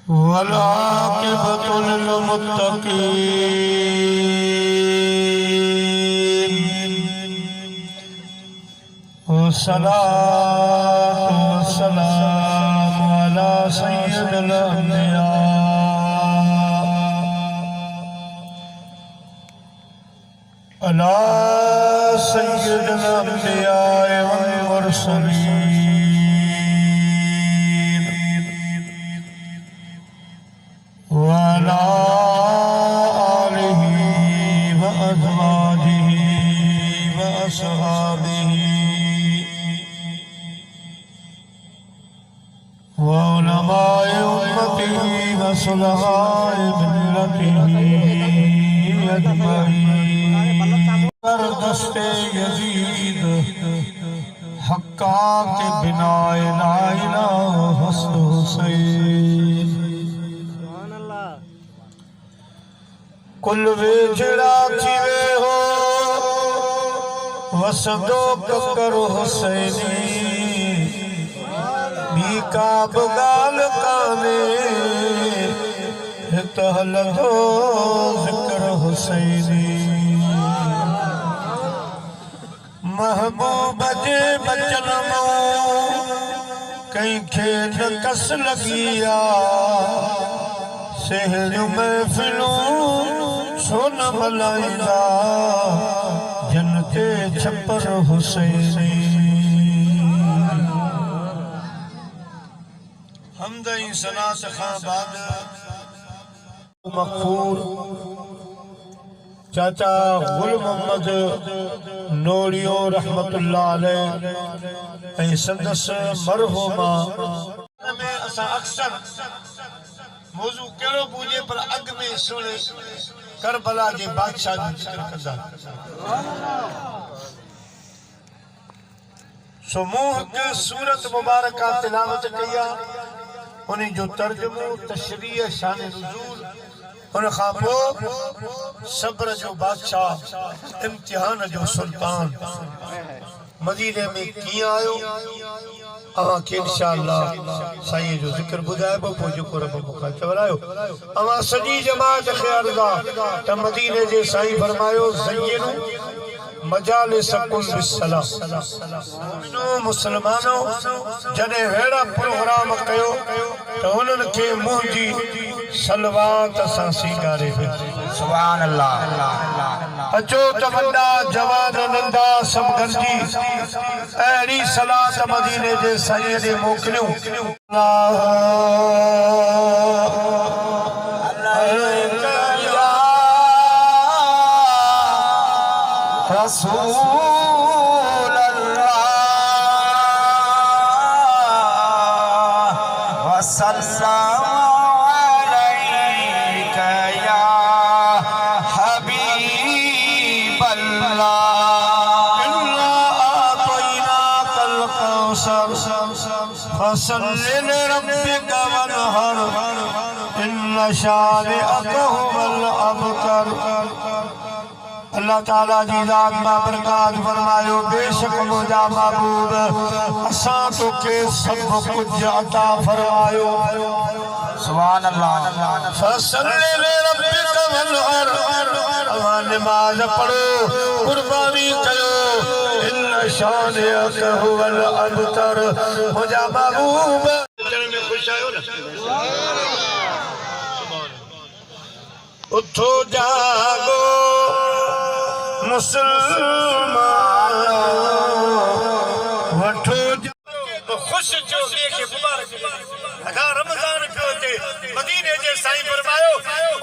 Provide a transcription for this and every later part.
वलाकिबतु लिलमुत्तकीन वस्सलातु वस्सलामु अला सय्यिदिल अंबिया अला सय्यिदिल अंबिया वल मुरसलीन वअला आलिहि व अज़वाजिहि व अस्हाबिहि व उलमाए उम्मतिहि व सुलहाए मिल्लतिहि अजमईन। दस्ते यजीद हक्का के बिनाए ला इलाहा हसन हुसैन कुल वे जड़ा थीवे हो वसदो ककर हुसैनी भी का बगाल काने तहलतो जिक्र हुसैनी महबूब जे बचन मो कहीं खेत कस लगिया शहर महफिलों सोन मलाइदा जनते छपर हुसैनी हमदई सनात खां बाद मकफूर चाचा गुल मोहम्मद नोड़ियो रहमतुल्लाह अलैह ऐं संदस मरहुमा में असां अक्सर मौजू कहिड़ो पूजे पर अॻ में सुणे करबला जे बादशाह जो जिक्र कंदा सो मूं हिकु सूरत मुबारका तिलावत कई आहे उन जो तर्जुमो तशरीह शान नुज़ूल उन खां पोइ सब्र जो बादशाह इम्तिहान जो सुल्तान मदीने में कीअं आयो अवां खे इंशाअल्लाह साईं जो ज़िक्र ॿुधाइबो पोइ जेको रब मूंखां चवरायो अवां सॼी जमात खे अर्ज़ु आहे त मदीने जे साईं फरमायो ज़य्यनु मजालिसकुम बिस्सलाम मुसलमानो जॾहिं अहिड़ा प्रोग्राम कयो त उन्हनि खे मुंहिंजी सलवात सां सींगारे सुभान अल्लाह अचो त वॾा जवान नंढा सभु गॾिजी अहिड़ी सलात मदीने जे साईं ॾे मोकिलियूं रसूल अल्लाह वसल्लम अलैका या हबीब अल्लाह इन्ना आतैनाकल कौसर फसल्लि लिरब्बिका वन्हर इन्न शानिअक हुवल अबतर अल्लाह ताला जी ज़ात मां बरकात फरमायो बेशक मुंहिंजा महबूब असां तोखे सभु कुझु अता फरमायो सुभान अल्लाह फसल्लि लिरब्बिका वन्हर अवां नमाज़ पढ़ो कुर्बानी कयो इन्न शानिअक हुवल अबतर मुंहिंजा महबूब में खुश आयो न उठो जागो मुसलमान वठो खुश जो के मुबारक अदा रमजान पियो थे मदीने जे साईं फरमायो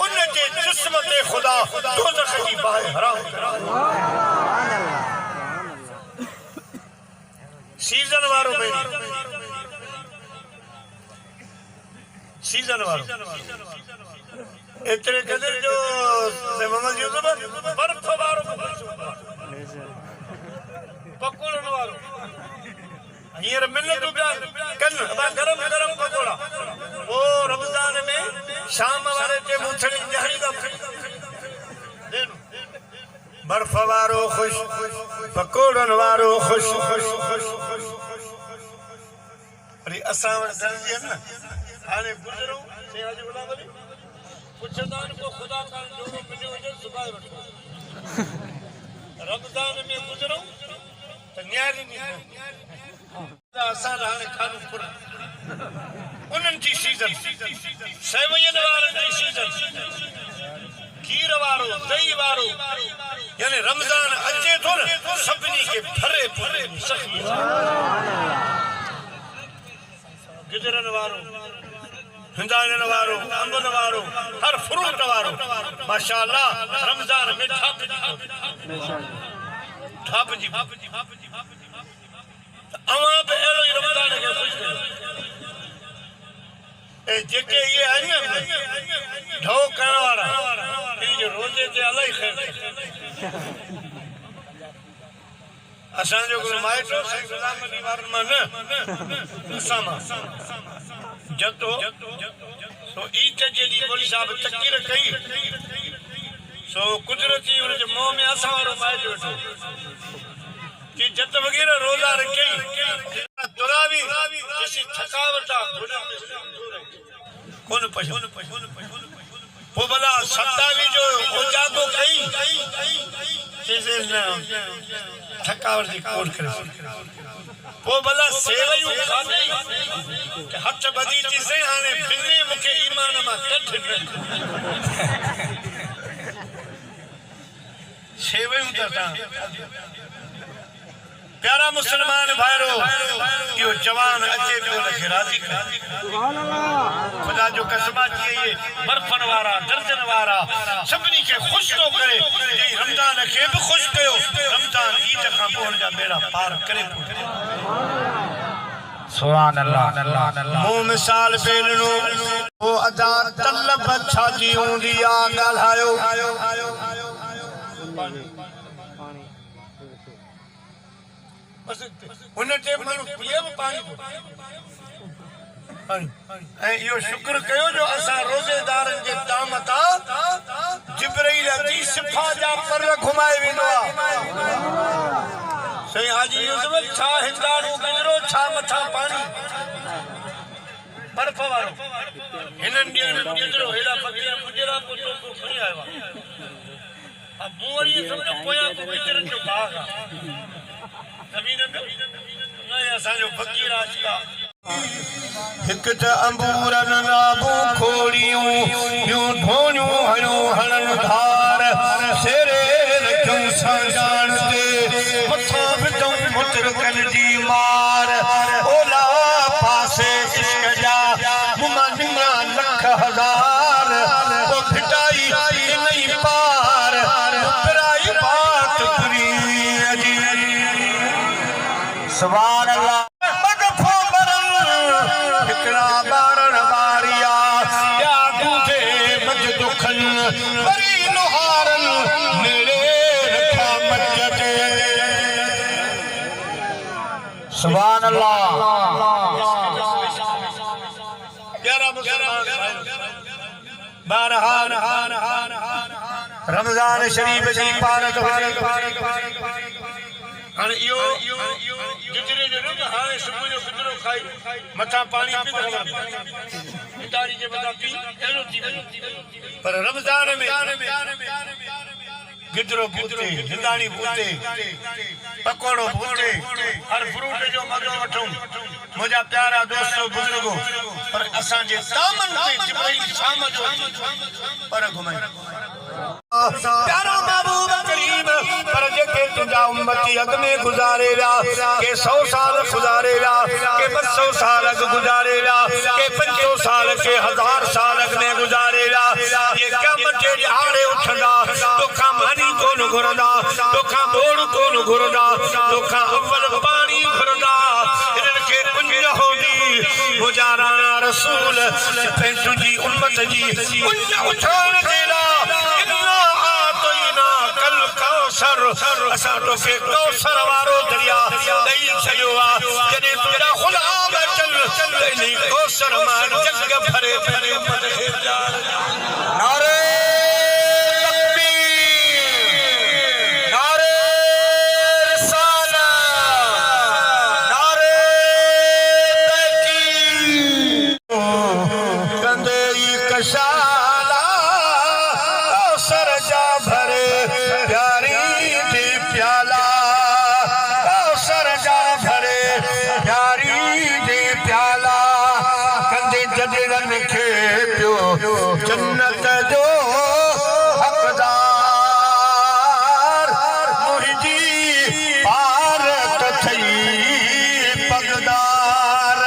उन जे जिस्म ते खुदा दोज़ख जी बाहि हराम सीजन वारो में सीजन वारो एतरे कदर जो मोहम्मद यूसुफ बर्फ वारो पकोड़न वारो हींअर मिलंदो पिया कनि गरम गरम पकोड़ा वो रमज़ान में शाम वारे ते मुथड़ी जहरी दा बर्फ वारो खुश पकोड़न वारो खुश अरे असां वटि न हाणे गुज़रूं जी बोला बोली पुछदान को खुदा का जोड़ो मिले वजे सुबह वठो रमजान में गुजरो तो न्यारी नहीं असां हाणे खानो पुर उन्हनि जी सीज़न सेवैयन वारनि जी सीज़न खीर वारो दही वारो यानी रमजान अचे थो न सभिनी खे भरे भरे सखी गिदरन वारो हिंदाणन वारो अंबन वारो हर फ्रूट वारो माशाअल्लाह रमजान में ठाप जी अवां पे अहिड़ो ई रमजान खे ख़ुशि कयो ए जेके ये आहिनि न ढो करण वारा इन जो रोज़े ते अलाही ख़ैर असांजो गुरु माइटो साईं गुलाम अली वारनि मां न असां मां जतो सो ईद जे ॾींहुं मौलवी साहब तक़रीर कई सो कुदरती हुनजे मुंहं में असां वारो माइट वेठो कि जत वग़ैरह रोज़ा रखी तुरावी किसी थकावट कौन पशु वो भला सत्तावी जो उजागो कई थकावट जी कोट करे वो भला सेवयूं खाधई हथ बधी चीसे हाणे बिने मूंखे ईमान मां कढ सेवयूं त प्यारा मुसलमान भाइरो यो जवान अचे पियो उनखे राज़ी कर खुदा जो कसम थी ये बर्फन वारा दर्जन वारा सभिनी खे ख़ुशि थो करे जंहिं रमज़ान खे बि ख़ुशि कयो रमज़ान ईद खां पोइ हुनजा बेड़ा पार करे पियो सुभान अल्लाह मूं मिसाल पेलणो ओ अदा तलब छा जी हूंदी आ ॻाल्हायो उन टाइम माण्हू पिए बि पाणी ऐं इहो शुक्र कयो जो असां रोज़ेदारनि जे ताम तां जिब्राईल अची सिफ़ा जा पर घुमाए वेंदो आहे साईं हाजी यूसुफ छा हिंदाणो गुजरो छा मथां पाणी बर्फ वारो हिननि ॾींहंनि गुजरो हेॾा फकीर गुजरा को टोको खणी आयो आहे अब मूं वरी सम्झो पोयां को गुजरनि जो बाग आहे असांजो फ़क़ीर आशिका हिकु त अंबूरनि नाबू खोड़ियूं ॿियूं ढोणियूं हयूं हणनि धार सेरे रखियूं साजान ते मथां विधऊं मुतरकनि जी मार ओला पासे इश्क जा मुमानिया लख हज़ार पोइ फिटाई इनई पार पिराई बात पूरी सुभान अल्लाह मगफो बरन हिकड़ा बारन बारिया या दूजे मज दुखन बरी लोहारन मेरे रखा मजते सुभान अल्लाह प्यारा मुसलमान बारहान रमजान शरीफ जी पारत हाणे इहो गुजरे जो न हाणे सुबुह जो गुजरो खाई मथां पाणी पी त ख़बर इतारी जे मथां पी अहिड़ो थी वञे पर रमज़ान में गिदरो बूते हिंदाणी बूते पकोड़ो बूते हर फ्रूट जो मज़ो वठूं मुंहिंजा प्यारा दोस्तो बुज़ुर्गो पर असांजे दामन ते जिब्राईल शाम जो पर घुमाई प्यारा महबूब करीम पर जेके तुंहिंजा उम्मती अॻ में गुज़ारे विया के 100 साल गुज़ारे विया के 200 साल अॻु गुज़ारे विया के 500 साल के 1000 साल अॻ में गुज़ारे विया ये क़यामत जे ॾिहाड़े उथंदा तोखां मानी कोन घुरंदा तोखां बोड़ कोन घुरंदा तोखां अव्वल पाणी घुरंदा इन्हनि खे पुञ हूंदी गुज़ारा रसूल तुंहिंजी उम्मत जी पुञ उथण जे असां तोखे कौसर वारो दरिया ॾेई छॾियो आहे जॾहिं तुंहिंजा ग़ुलाम अचनि त इन कौसर मां जग भरे भरे नारे तकबीर नारे रिसालत नारे तहकीक कंदे मशाला सरजा भरे प्यारी दी प्याला सरजा भरे प्यारी दी प्याला कंदे जदरन खे पियो जन्नत जो हकदार मुंहिंजी पारत थई पगदार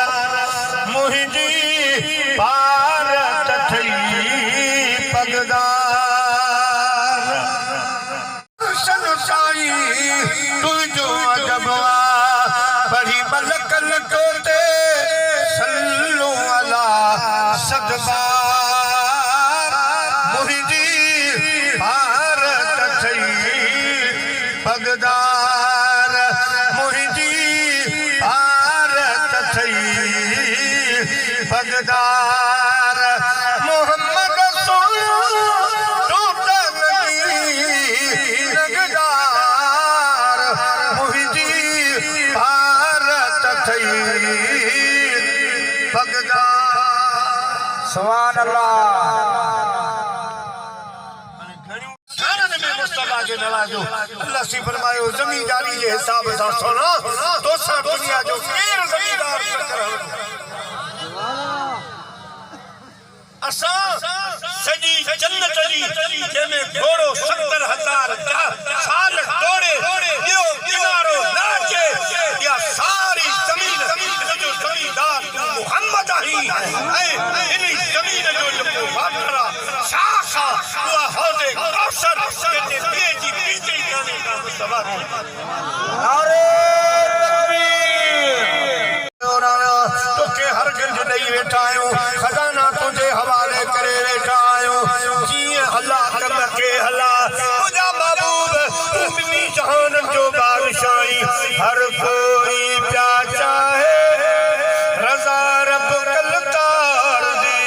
मुंहिंजी पारत थई पगदार सनसाई तुझो अजबा बड़ी मलकल कोते सल्लू अला सदबार मुंहिंजी भारत थई पगदार मुंहिंजी भारत थई पगदार मोहम्मद मुंहिंजी भारत थई पगदार सुभान अल्लाह मुस्तफा के नवाजो अल्लाह से फरमायो जमींदारी के हिसाब सां सुनो तो सा दुनिया जो केर जमींदार असा सजी जन्नत जी जंहिंमें घोड़ो 70,000 साल दौड़े ॿियो किनारो नाचे या सारी ज़मीन जो ज़मींदार तू मुहम्मद आहीं ऐं इन ज़मीन जो जेको वाटरा शाख उहा हौज़े कौसर ते ॿिए जी बीजड़ी कान्हे का मुस्तफा नारे तोखे हर गंज ॾेई वेठा आहियूं खज़ाना तुंहिंजे हवाले करे वेठा आहियूं जीअं हला कम के हला तुंहिंजा महबूब तू ॿिन्ही जहान जो बादशाही हर कोई प्या चाहे रज़ा रब कलकार दी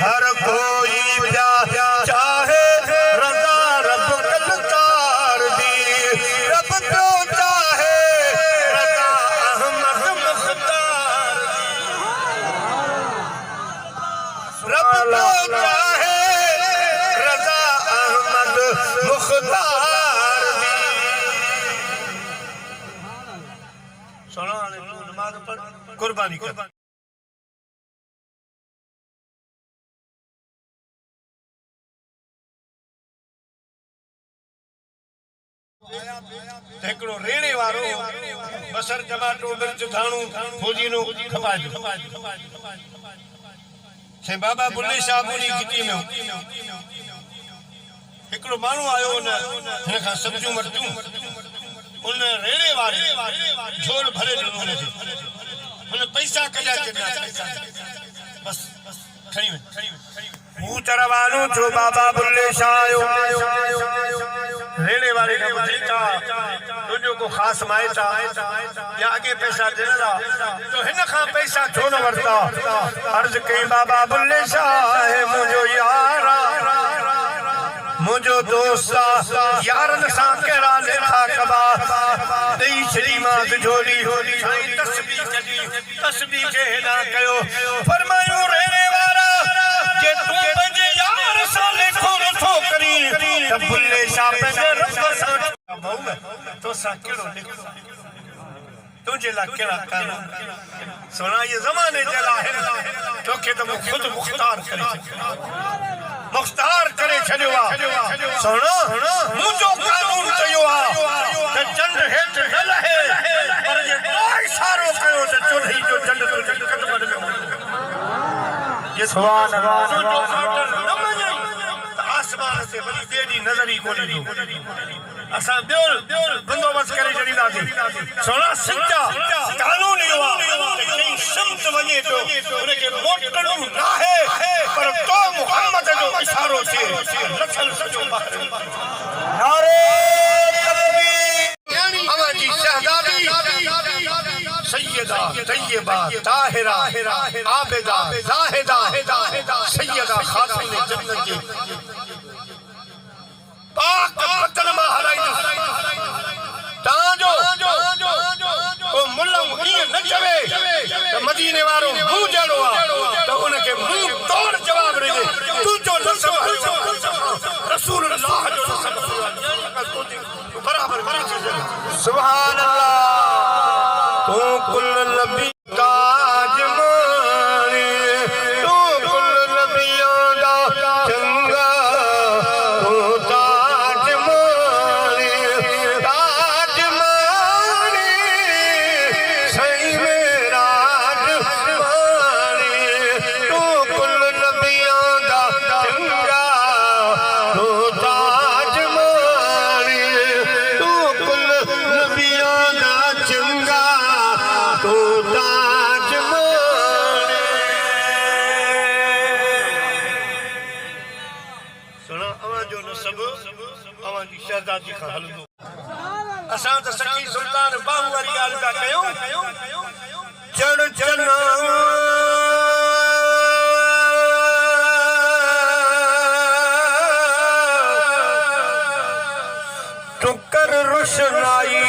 हर कोई प्या चाहे रज़ा रब कलकार दी रब तो चाहे रज़ा अहमद मुख्तार रब तो चाहे रज़ा अहमद मुख्तार सुना नमाज पढ़ कुर्बानी कर हिकिड़ो रेणे वारो बसर टमाटो मिर्च धाणू फौजीनो खपाए से बाबा बुल्ले शाह मुनी गिटी में हिकिड़ो माण्हू आयो हुन हिन खां सब्जियूं वरितियूं उन रेणे वारे झोल भरे ॾिनो हुनखे हुन पैसा कढिया बस खणी वञ मूं तरवानो जो बाबा बुल्ले शाह आयो रेणे वारे खां पुछीता तुंहिंजो को ख़ासि माइट आहे या अॻे पैसा ॾिनल तो हिन खां पैसा छो न वरिता अर्ज़ कई बाबा बुल्ले शाह आहे मुंहिंजो यार मुझो दोस्ता यारन सां कहिड़ा लेखा कबा ॾेई छॾीमांसि झोली तस्बीह कढी तस्बीह खे हेॾां कयो फरमायूं रेणे वारा जे तूं पंहिंजे यार सां लेखो नथो करी त बुल्ले शाह पंहिंजे रब सां तोसां कहिड़ो लेखो तुझे ला कहिड़ा कानून सुना ये ज़माने जे लाइ तोखे त मूं ख़ुदि मुख़्तार करे छॾियो आहे सुनो मुंहिंजो कानून चयो आहे त चंड हेठि न लहे पर जे तो इशारो कयो त चोॾहीं जो चंड तुंहिंजे क़दमनि में हूंदो ये सुभान अल्लाह आसमान से वरी ॿिए ॾींहुं नज़र ई कोन ईंदो असां ॿियो बंदोबस्त करे छॾींदासीं सोना सिद्धा कानून इहो आहे त कई सम्त वञे थो उनखे मोटणो न आहे पर तो मुहम्मद जो इशारो थिए लथल सॼो ॿाहिरि नारे तकबीर अवां जी शहज़ादी सैयदा तय्यबा ताहिरा आबिदा ज़ाहिदा सैयदा खातून जन्नत जी पाक बदन मां हराई ताजो को मुल्ला ईअं न चवे त मदीने वारो मुंहुं जहिड़ो आहे त उनखे मुंहुं तोड़ जवाब ॾिजे अवां जी शहजादी खां हलंदो असां त सखी सुल्तान बाहू वारी ॻाल्हि था कयूं चढ़ चना तू कर रोशनाई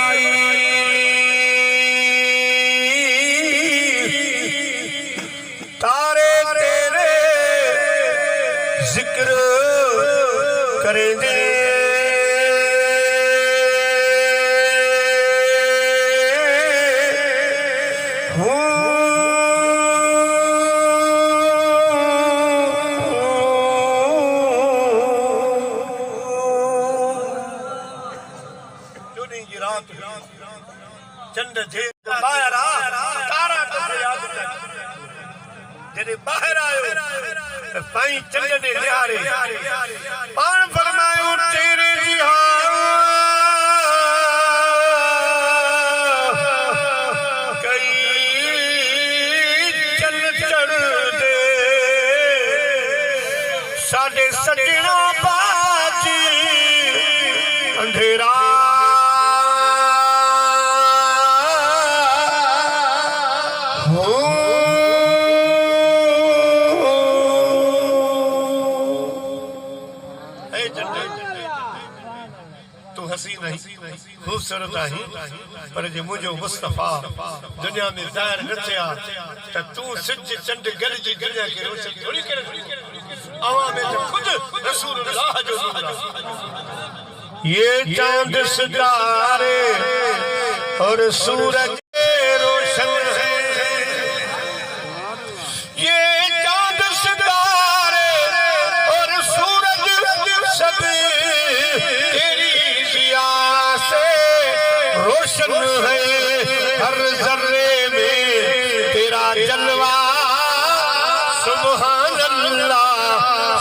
तारे तेरे जिक्र करेंगे चंड थे बाहर तारा तो याद कर जदे बाहर आयो साईं चंड दे निहारे पान फरमायो तेरे जिहाद कई चंद चढ़ दे साडे सजना बाजी अंधेरा खूबसूरत आही पर जे मुझो मुस्तफा दुनिया में ज़ाहिर न थिया त तू सिज चंड गॾिजी दुनिया खे रोशन थोड़ी करे अवां में त खुद रसूलुल्लाह जो नूर ये चांद सितारे और सूरज रोशन है ये चांद सितारे और सूरज सब तेरी जिया से रोशन है हर जर्रे में तेरा जलवा सुभान अल्लाह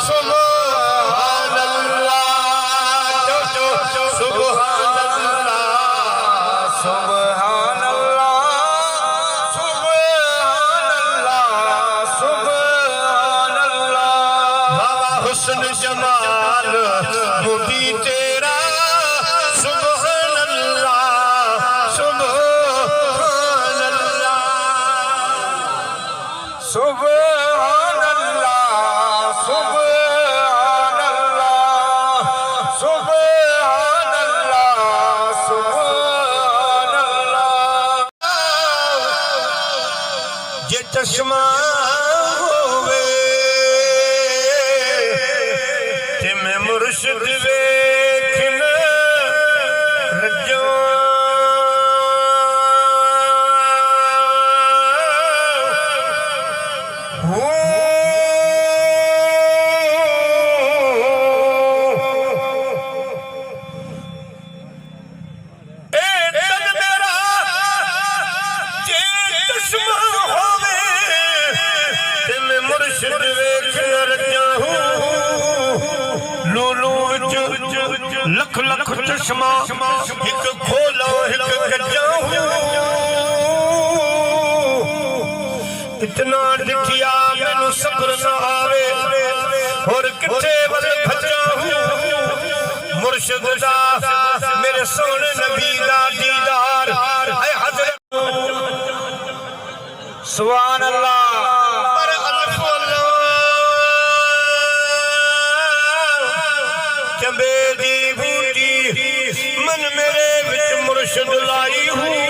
सुभान अल्लाह सुभान अल्लाह सुभान अल्लाह सुभान अल्लाह बाबा हुस्न जमाल मुबी तेरा सुभान अल्लाह सुभान अल्लाह सुभान अल्लाह सुभान अल्लाह सुभान अल्लाह जे चश्मा होवे ते मैं मुर्शिद वेखन रजो लख लख चश्मा एक खोलो एक कजाऊं इतना दिखिया मैनू सब्र न आवे और किथे वल भजाऊं मुर्शिद दा मेरे सोने नबी दा दीदार है हजरत सुभान अल्लाह पर अल्लाह चंबे दी बूटी मन मेरे विच मुर्शिद लाई हूँ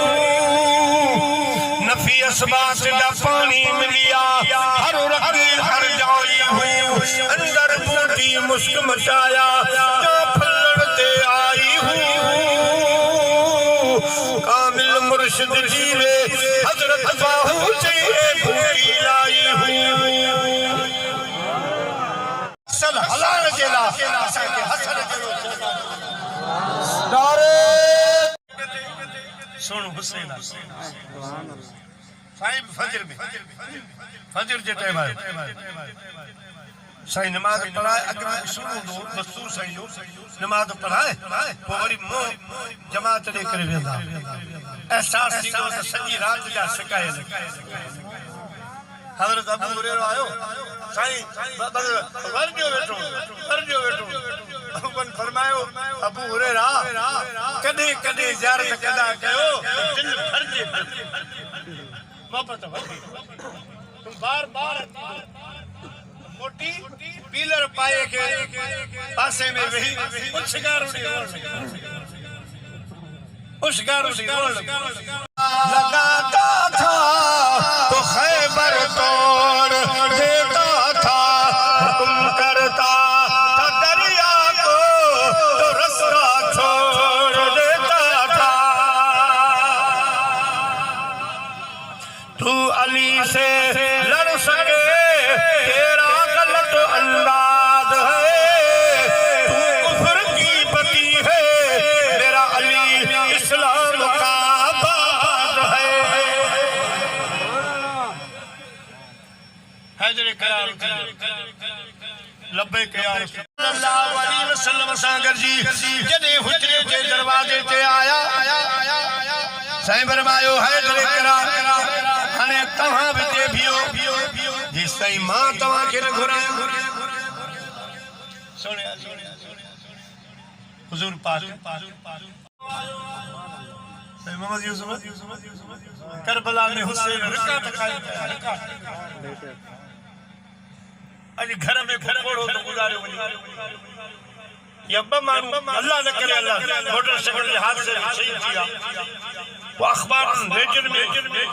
नफी असबास दा पानी मिलिया हर रग हर जाई हूँ अंदर बूटी मुस्क मचाया जा फलड़ ते आई हूँ कामिल मुर्शिद जीवे हजरत बाहू से बूटी लाई हूँ सल हलाल जेला के हसन जेलो नारे सुन हुसैन साईं फजर में फजर जे टाइम आयो साईं नमाज पढ़ाए अग में शुरू दो दस्तूर साईं जो नमाज पढ़ाए पोइ वरी जमात ॾे करे वेंदा एहसास थींदो त सॼी राति जा शिकायत हज़रत अबू हुरैरा आयो साईं वर जो वेठो हुकम फरमायो अबू हुरैरा कदे कदे ज़ियारत कदा कयो दिल भर जे मोहब्बत तुम बार-बार मोटी पीलर पाए के पासे में वही उशगार लगाता था तो खैबर तोड़ देता था हुक्म करता था दरिया को तो रास्ता छोड़ देता था तू अली से लड़ सके तेरा गलत अंदाज है तू कुफ्र की बती है मेरा अली इस्लाम का बाज है हजरे करार लब्बैक या रसूल सल्लल्लाहु अलैहि वसल्लम सागर जी जदे हुजरे के दरवाजे ते आया साईं फरमायो हजरे करार हने तव्हां विचे बियो जिस ताईं मां तव्हां खे न घुरायां सुणे हुजूर पाक साईं मोहम्मद यूसुफ करबला में हुसैन रकात खाई अज घर में खोड़ो तो गुजारियो या मानू अल्लाह न करे अल्लाह मोटरसाइकिल के हादसे में शहीद किया वो अखबार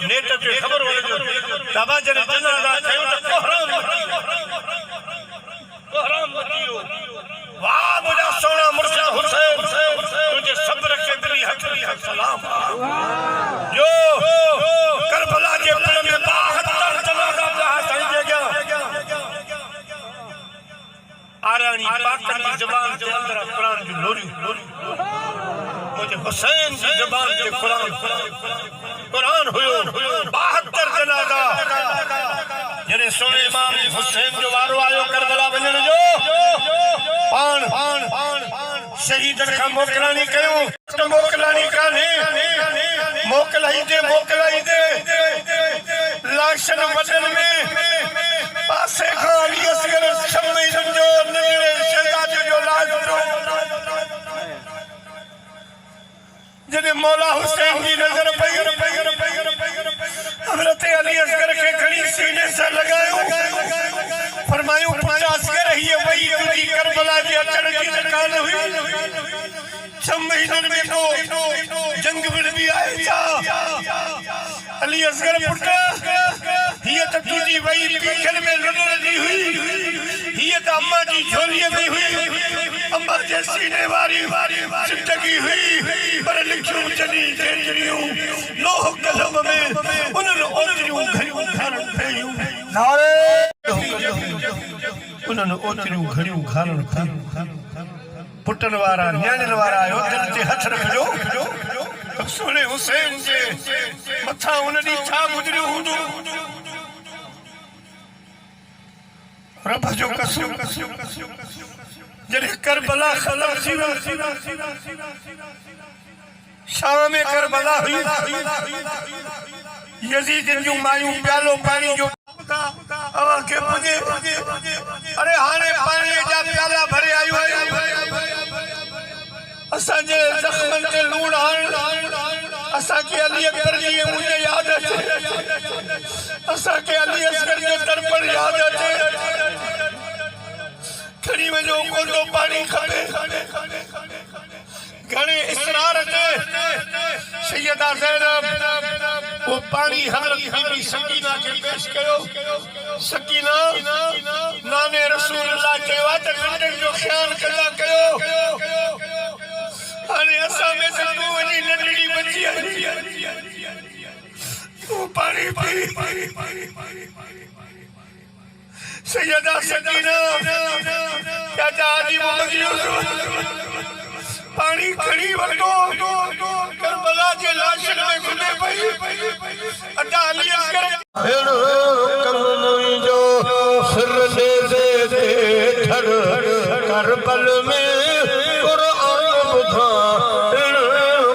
नेट ते खबर हो जो तबा जने जनाजा कयो तो कोहराम मतियो वाह मुझा सोना मुर्शिद हुसैन तुझे सब्र के दिली हक सलाम जो करबला के पल में 72 जनाजा जहां सही गया आरानी पाकन की ज़बान के अंदर कुरान की लोरी मुझे हुसैन की ज़बान के कुरान हुयो 72 जनाजा जने सोने इमाम हुसैन जो वारो आयो करबला वञण जो पाण शहीदन का मोकलानी कयो तो मोकलानी काने मोकलाई दे लाशन वजन में पासे खाली असगर समय जो नजरे शहजादे जो लाज जो जने मौला हुसैन की नजर हजरत अली असगर के खड़ी सीने से लगायो फरमायो 50 असगर ही वही तुझी करबला की अचण की दुकान हुई 6 महीनन में तो जंग भी आए जा अली असगर पुटा ये तो तुझी वही पीछन में लड़ी हुई ये तो अम्मा की झोली में हुई अम्मा के सीने वारी जिंदगी हुई पर लिखूं चली जेजरियों लोह कलम में उन्होंने ओतरियों घड़ियों खारण फेयूं नारे उन्होंने ओतरियों घड़ियों खारण पुटन वारा न्याणन वारा आयो दिल ते हथ रखजो सोने हुसैन जे मथा उनडी छा गुजरियो हुंदो रब जो कसम जॾहिं करबला ख़त्म थी शाम में करबला हुई यजीद जूं मायूं प्यालो पानी जो अवां खे पुॼे अरे हाणे पाणी जा प्याला भरे आयो असांजे ज़ख़्मन ते लूण हण असांखे अली अकबर जी मुंहिंजे यादि अचे असांखे अली असगर जो दरपण यादि अचे खणी वञो कोंडो पाणी खपे घणे इसरार ते सैयदा ज़ैनब वो पानी हज़रत बीबी सकीना के पेश कयो सकीना नाने रसूलुल्लाह चयो त नंढनि जो ख्याल कंदा कयो हाणे असां में तूं वञी नंढड़ी बची तूं पाणी पी सैयदा सकीना चाचा जी मोहम्मद यूसुफ पानी खड़ी वठो करबला के लाशन में घुमे पई अदा अली असगर हेड़ो कम मुंहिंजो सिर दे धड़ करबल में कुरान बुधा हेड़ो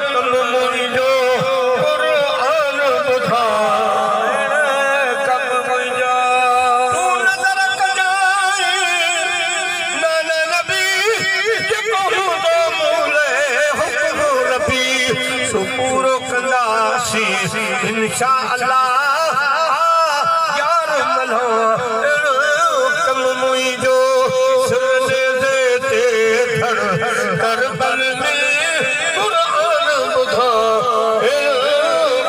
कम मुंहिंजो कुरान बुधा सी इंशाअल्लाह यार मनो कम मुई जो सुने देते धड़ करबल में कुरान बुधा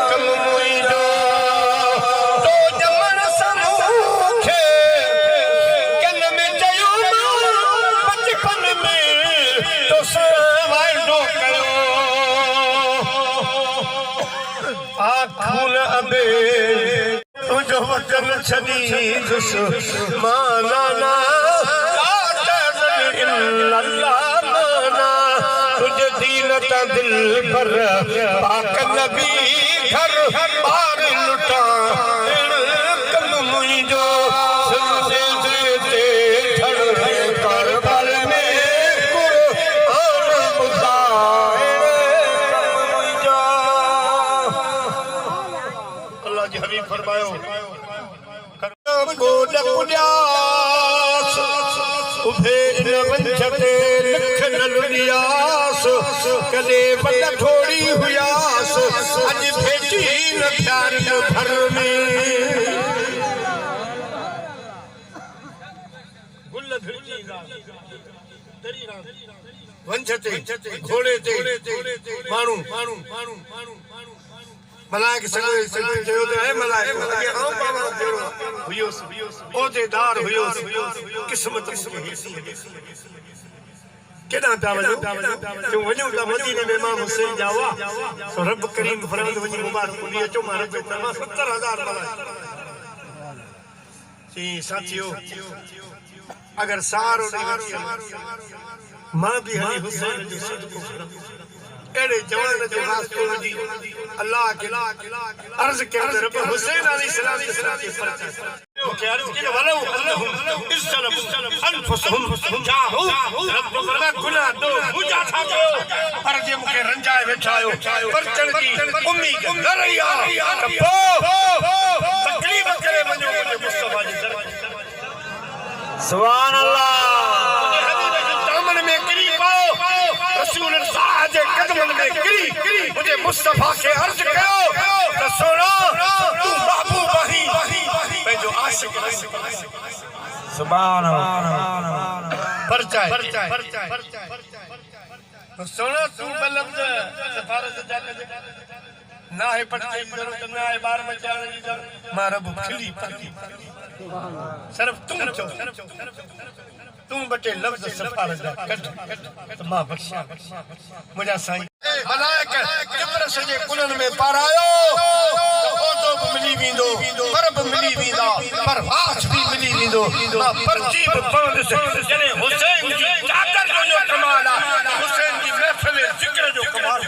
कम मुई जो तो जमन समूखे कल में जयो बचपन में तो सवाल दो कयो आखुन अबे तुझो वचन छदी दुस माना ना इल्लल्लाह माना तुझे दीन ता दिल पर पाक नबी घर बार लुटा कम मुई जो सुनते देते धड़ करबल में कुरान बुधा अल्लाह जी हबीब फरमायो गोड पुजास उभे न वंचते लख न लुलियास कदे बद थोड़ी हुयास अज भेटी न प्यार भर में गुल भिड़ी वंचते घोड़े ते माणू मलाइक सगो जो तो है मलाइक आगे आऊं पावा देरो हुयोस ओदेदार हुयोस किस्मत केदा पिया वजो जो वजो ता मदीने में इमाम हुसैन जावा तो रब करीम फरमाई वजी मुबारक कुली अचो मां रब तमा 70000 मलाइक जी साथियो अगर सारो मां भी हली हुसैन जो सदको एड़े जवान जो वास्ते जी अल्लाह के अर्ज के अंदर रब हुसैन अलैहिस्सलाम के परचा के अर्ज के वलो अल्लाह इस्सलम अनफुसहुम जाहू रब फरमा गुनाह दो बुझा था पर जे मुके रंजाए बैठायो परचण की उम्मीद नरैया तपो तकलीफ करे वञो मुझे मुस्तफा जी सुभान अल्लाह दामन में गिरी पाओ रसूल अल्लाह जे कदमन में गिरी मुझे मुस्तफा के अर्ज कयो तो सुनो तू महबूब ही मैं जो आशिक सुभान अल्लाह परचा तो सुनो तू बलब्द सफारत जाके ना है पटके जरूरत ना है बार मचाने की जरूरत मां रब खिली सिर्फ तुम चो तू बटे लफ्ज सफारत कट तो मां बख्शा मुझा साईं मलाइक किबर सजे कुलन में पारायो तो ओतो मिली विंदो परब मिली विंदा परवास भी मिली विंदो मां परची बंद से जने हुसैन जी चादर जो कमाल हुसैन जी महफिल जिक्र जो कमाल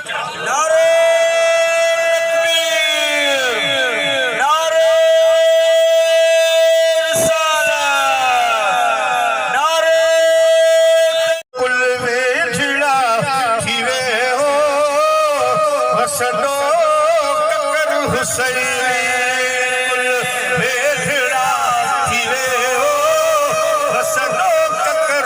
नारे सदो ककर हुसैन भेड़ा थीवे हो सदो ककर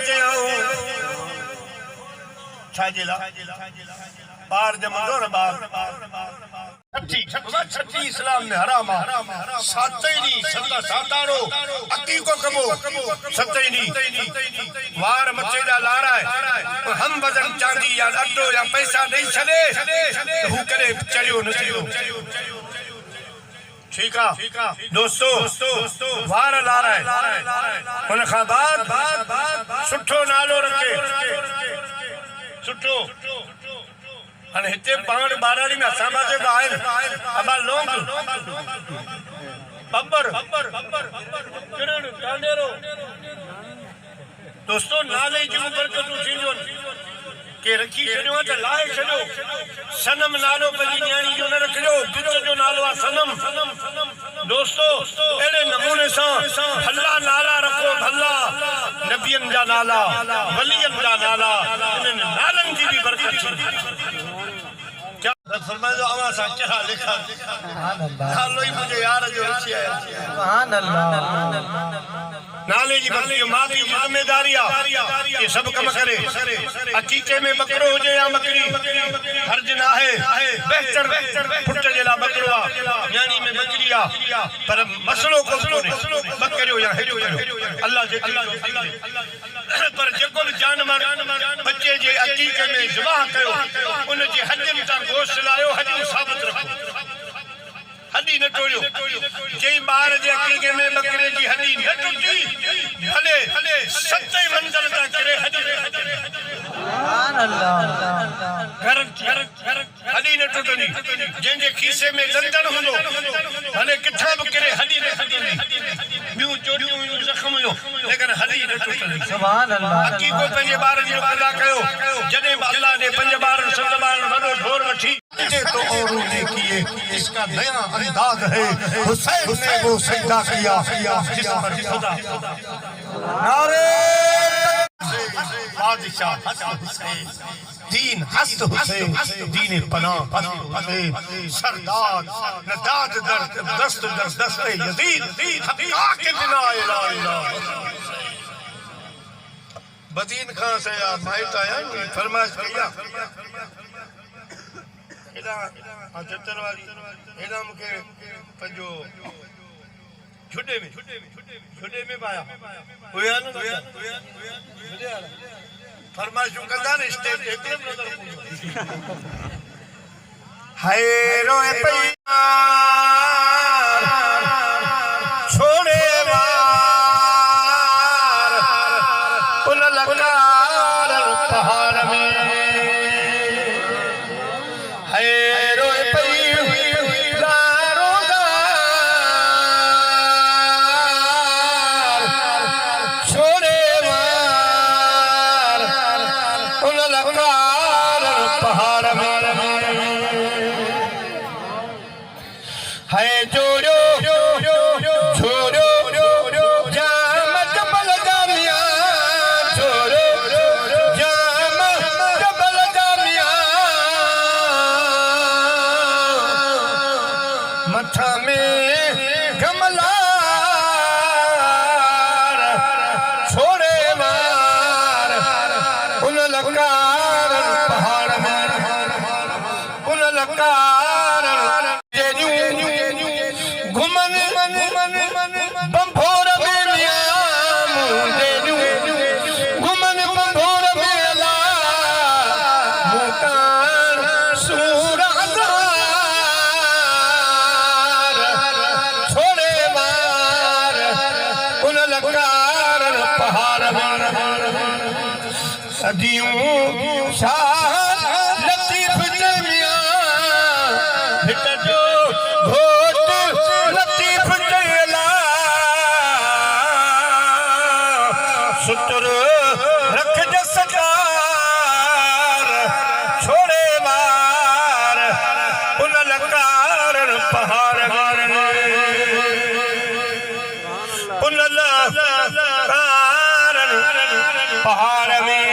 चयो छाजेला बार जमदो न बार छठी इस्लाम में हराम सातई सता सातारो अकी को कबो सतई वार मचे दा लारा है हम वजन चांदी या अड्डो या पैसा नहीं छले हु करे चढ़ियो न चढ़ियो ठीक है दोस्तों वार लारा है उन खां बाद सुठो नालो रखे सुठो अने हिते पाण बाराड़ी में असां बाजे आहिन अबा लोंग बब्बर किरण कांडेरो दोस्तों नाले जी बरकतूं थींदियूं के रखी छॾियो त लाहे छॾियो सनम नालो पंहिंजी न्याणी जो न रखियो बिच जो नालो आहे सनम दोस्तों अहिड़े नमूने सां भला नाला रखो भला नबियनि जा नाला वलियनि जा नाला इन्हनि नालनि जी बि बरकत क्या फरमायो अवां सां कहिड़ा लिखा नालो ई मुंहिंजे यार जो रखी आहे सुभान अल्लाह नाले जी बरकत मां जी जिम्मेदारी आहे ये सब कम करे अकीके में बकरो हुजे या बकरी हर्ज ना है बेहतर फुट जेला बकरो आ यानी में बकरी आ पर मसलो को बकरियो या हेड़ो अल्लाह जे पर जेको जानवर बच्चे जे अकीके में ज़बाह कयो उन जे हड्डियुनि तां गोश्त लायो हड्डियूं साबित रखो हड्डी न टोड़ियो जई बार जे अकीके में बकरे जी हड्डी न टुटी भले सच्चे मंजिल तक करे हड्डी सुभान अल्लाह घर हड्डी न टुटनी जंहिंजे खीसे में दंदन हुंदो भले किथा बि करे हड्डी न टुटनी ॿियूं चोरियूं जख्म हुयो लेकिन हड्डी न टुटनी सुभान अल्लाह अकीको पंहिंजे ॿारनि जो अदा कयो जॾहिं बि अल्लाह ने पंज ॿारनि सत ॿारनि वॾो ढोर वठी तो औरों ने किए इसका नया अंदाज है हुसैन ने वो सजदा किया जिस पर खुदा नारे बादशाह हुसैन दीन हस्त हुसैन दीन पनाह हुसैन सरदार नदाद दर दस्त दर दस्त यजीद हक्का के बिना ला इलाहा बदीन खां से माइट आया फरमाइश किया एदा अचतर वाली एदा मुके पंजो छुडे में पाया हुया न छुडे आला फरमाइशूं कंदा न स्टेज एकदम नजर पूंजो हाय रोए पई छोड़े वार उन लकार पहाड़ में हाय रोए पई छोड़े वार उन लकार पहाड़ में है जोड़ो छोड़ो जाम जबल जामिया छोड़ो जाम जबल जामिया मथा में गमला छोड़े मार उन लकार पहाड़ में उन लकार घुमन बंभोर में घुमन बंभोर में अला मुकान सूरदार छोड़े मार उन लकार पहाड़ में सदियों शाह लतीफ जमिया हिट जो घोट लतीफ जला सुतर रख जसकार छोड़े मार उन लकार पहाड़ उन लकार पहाड़ में